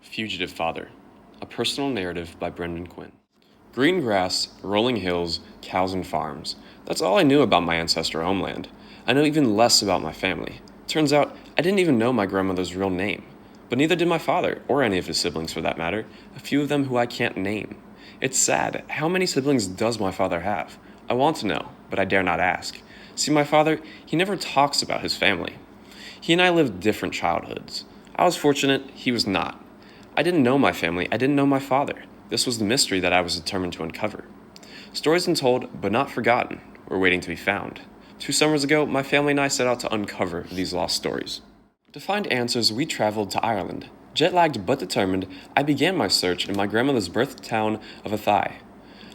Fugitive Father, a personal narrative by Brendan Quinn. Green grass, rolling hills, cows and farms. That's all I knew about my ancestral homeland. I know even less about my family. Turns out, I didn't even know my grandmother's real name. But neither did my father, or any of his siblings for that matter, a few of them who I can't name. It's sad. How many siblings does my father have? I want to know, but I dare not ask. See, my father, he never talks about his family. He and I lived different childhoods. I was fortunate, he was not. I didn't know my family, I didn't know my father. This was the mystery that I was determined to uncover. Stories untold, but not forgotten, were waiting to be found. 2 summers ago, my family and I set out to uncover these lost stories. To find answers, we traveled to Ireland. Jet-lagged but determined, I began my search in my grandmother's birth town of Athy.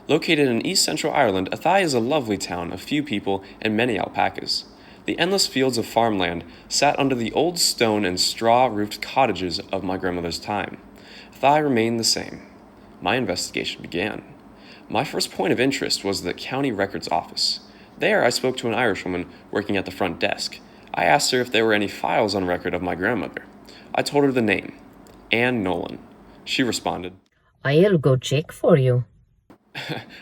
Located in East Central Ireland, Athy is a lovely town of few people and many alpacas. The endless fields of farmland sat under the old stone and straw-roofed cottages of my grandmother's time. Athy remained the same. My investigation began. My first point of interest was the county records office. There, I spoke to an Irishwoman working at the front desk. I asked her if there were any files on record of my grandmother. I told her the name, Anne Nolan. She responded, "I'll go check for you."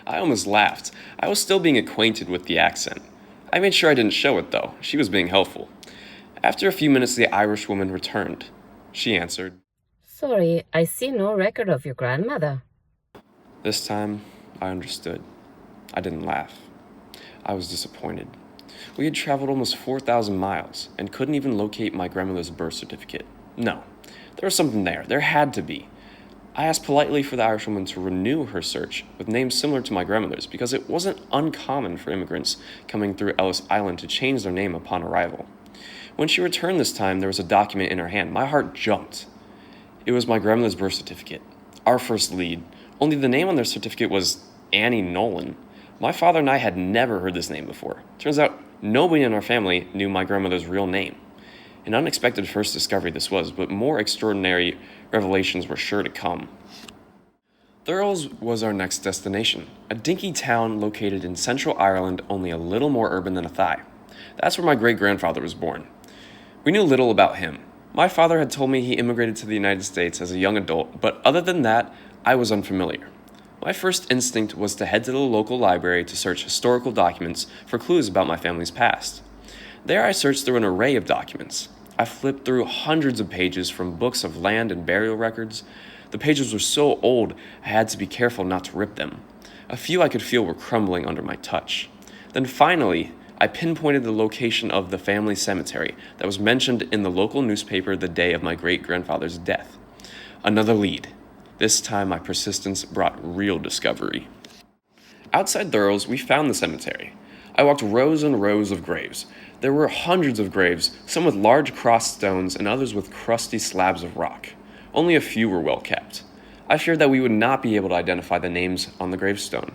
I almost laughed. I was still being acquainted with the accent. I made sure I didn't show it, though. She was being helpful. After a few minutes, the Irishwoman returned. She answered, "Sorry, I see no record of your grandmother." This time, I understood. I didn't laugh. I was disappointed. We had traveled almost 4,000 miles and couldn't even locate my grandmother's birth certificate. No, there was something there. There had to be. I asked politely for the Irishwoman to renew her search with names similar to my grandmother's because it wasn't uncommon for immigrants coming through Ellis Island to change their name upon arrival. When she returned this time, there was a document in her hand. My heart jumped. It was my grandmother's birth certificate, our first lead, only the name on their certificate was Annie Nolan. My father and I had never heard this name before. Turns out, nobody in our family knew my grandmother's real name. An unexpected first discovery this was, but more extraordinary revelations were sure to come. Thurles was our next destination, a dinky town located in central Ireland, only a little more urban than Athy. That's where my great-grandfather was born. We knew little about him. My father had told me he immigrated to the United States as a young adult, but other than that, I was unfamiliar. My first instinct was to head to the local library to search historical documents for clues about my family's past. There I searched through an array of documents. I flipped through hundreds of pages from books of land and burial records. The pages were so old, I had to be careful not to rip them. A few I could feel were crumbling under my touch. Then finally, I pinpointed the location of the family cemetery that was mentioned in the local newspaper the day of my great-grandfather's death. Another lead. This time my persistence brought real discovery. Outside Thurles, we found the cemetery. I walked rows and rows of graves. There were hundreds of graves, some with large crossed stones and others with crusty slabs of rock. Only a few were well kept. I feared that we would not be able to identify the names on the gravestone.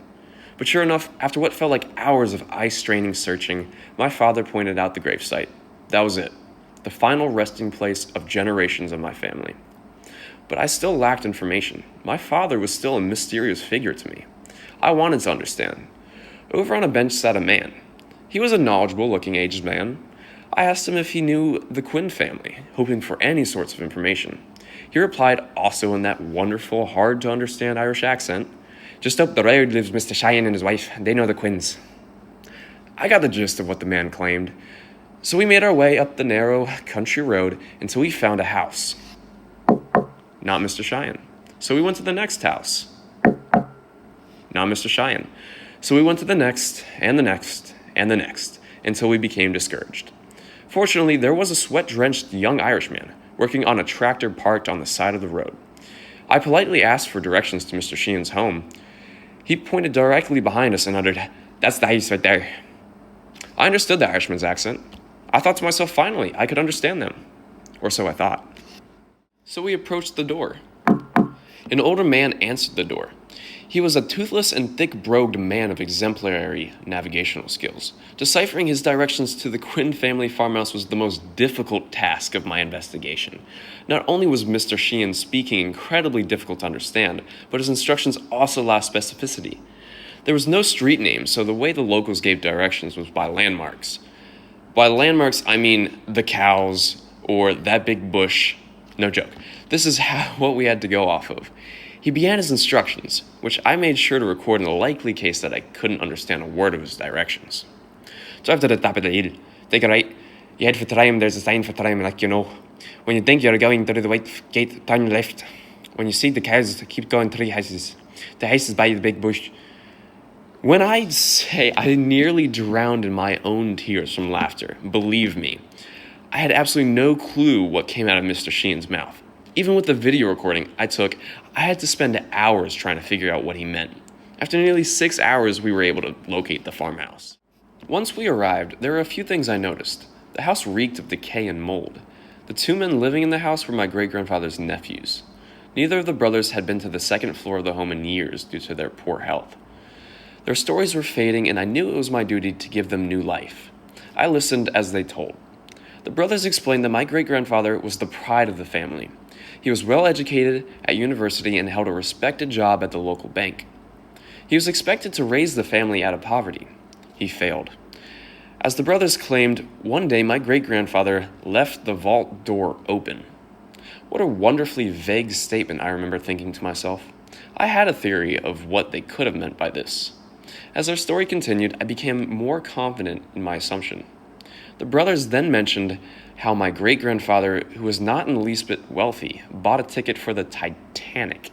But sure enough, after what felt like hours of eye-straining searching, my father pointed out the gravesite. That was it, the final resting place of generations of my family. But I still lacked information. My father was still a mysterious figure to me. I wanted to understand. Over on a bench sat a man. He was a knowledgeable-looking aged man. I asked him if he knew the Quinn family, hoping for any sorts of information. He replied, also in that wonderful, hard-to-understand Irish accent, "Just up the road lives Mr. Cheyenne and his wife. They know the Quinns." I got the gist of what the man claimed, so we made our way up the narrow country road until we found a house. Not Mr. Cheyenne. So we went to the next house. Not Mr. Cheyenne. So we went to the next, and the next, and the next, until we became discouraged. Fortunately, there was a sweat-drenched young Irishman working on a tractor parked on the side of the road. I politely asked for directions to Mr. Sheehan's home. He pointed directly behind us and uttered, "That's the house right there." I understood the Irishman's accent. I thought to myself, finally, I could understand them. Or so I thought. So we approached the door. An older man answered the door. He was a toothless and thick-broged man of exemplary navigational skills. Deciphering his directions to the Quinn family farmhouse was the most difficult task of my investigation. Not only was Mr. Sheehan speaking incredibly difficult to understand, but his instructions also lacked specificity. There was no street name, so the way the locals gave directions was by landmarks. By landmarks, I mean the cows, or that big bush, No joke. This is what we had to go off of. He began his instructions, which I made sure to record in the likely case that I couldn't understand a word of his directions. Drive to the top of the hill. Take a right. You head for Triumph, there's a sign for Triumph, like you know. When you think you're going through the white gate, turn left. When you see the cows, keep going 3 houses. The house is by the big bush. When I say I nearly drowned in my own tears from laughter, believe me, I had absolutely no clue what came out of Mr. Sheehan's mouth. Even with the video recording I took, I had to spend hours trying to figure out what he meant. After nearly 6 hours, we were able to locate the farmhouse. Once we arrived, there were a few things I noticed. The house reeked of decay and mold. The 2 men living in the house were my great-grandfather's nephews. Neither of the brothers had been to the second floor of the home in years due to their poor health. Their stories were fading, and I knew it was my duty to give them new life. I listened as they told. The brothers explained that my great-grandfather was the pride of the family. He was well educated at university and held a respected job at the local bank. He was expected to raise the family out of poverty. He failed. As the brothers claimed, one day my great-grandfather left the vault door open. What a wonderfully vague statement, I remember thinking to myself. I had a theory of what they could have meant by this. As their story continued, I became more confident in my assumption. The brothers then mentioned how my great-grandfather, who was not in the least bit wealthy, bought a ticket for the Titanic.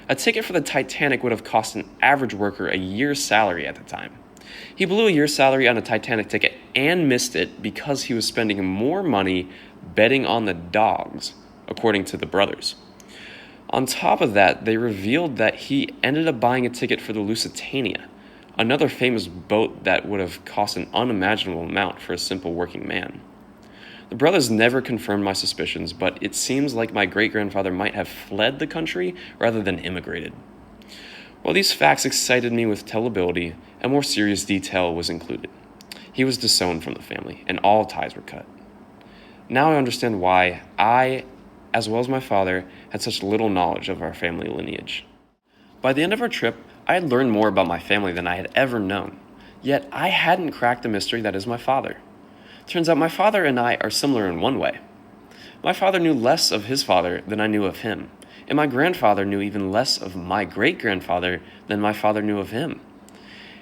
A ticket for the Titanic would have cost an average worker a year's salary at the time. He blew a year's salary on a Titanic ticket and missed it because he was spending more money betting on the dogs, according to the brothers. On top of that, they revealed that he ended up buying a ticket for the Lusitania, another famous boat that would have cost an unimaginable amount for a simple working man. The brothers never confirmed my suspicions, but it seems like my great-grandfather might have fled the country rather than immigrated. While these facts excited me with tellability, a more serious detail was included. He was disowned from the family, and all ties were cut. Now I understand why I, as well as my father, had such little knowledge of our family lineage. By the end of our trip, I had learned more about my family than I had ever known, yet I hadn't cracked the mystery that is my father. Turns out my father and I are similar in one way. My father knew less of his father than I knew of him, and my grandfather knew even less of my great-grandfather than my father knew of him.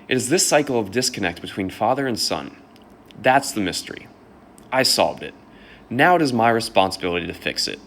It is this cycle of disconnect between father and son. That's the mystery. I solved it. Now it is my responsibility to fix it.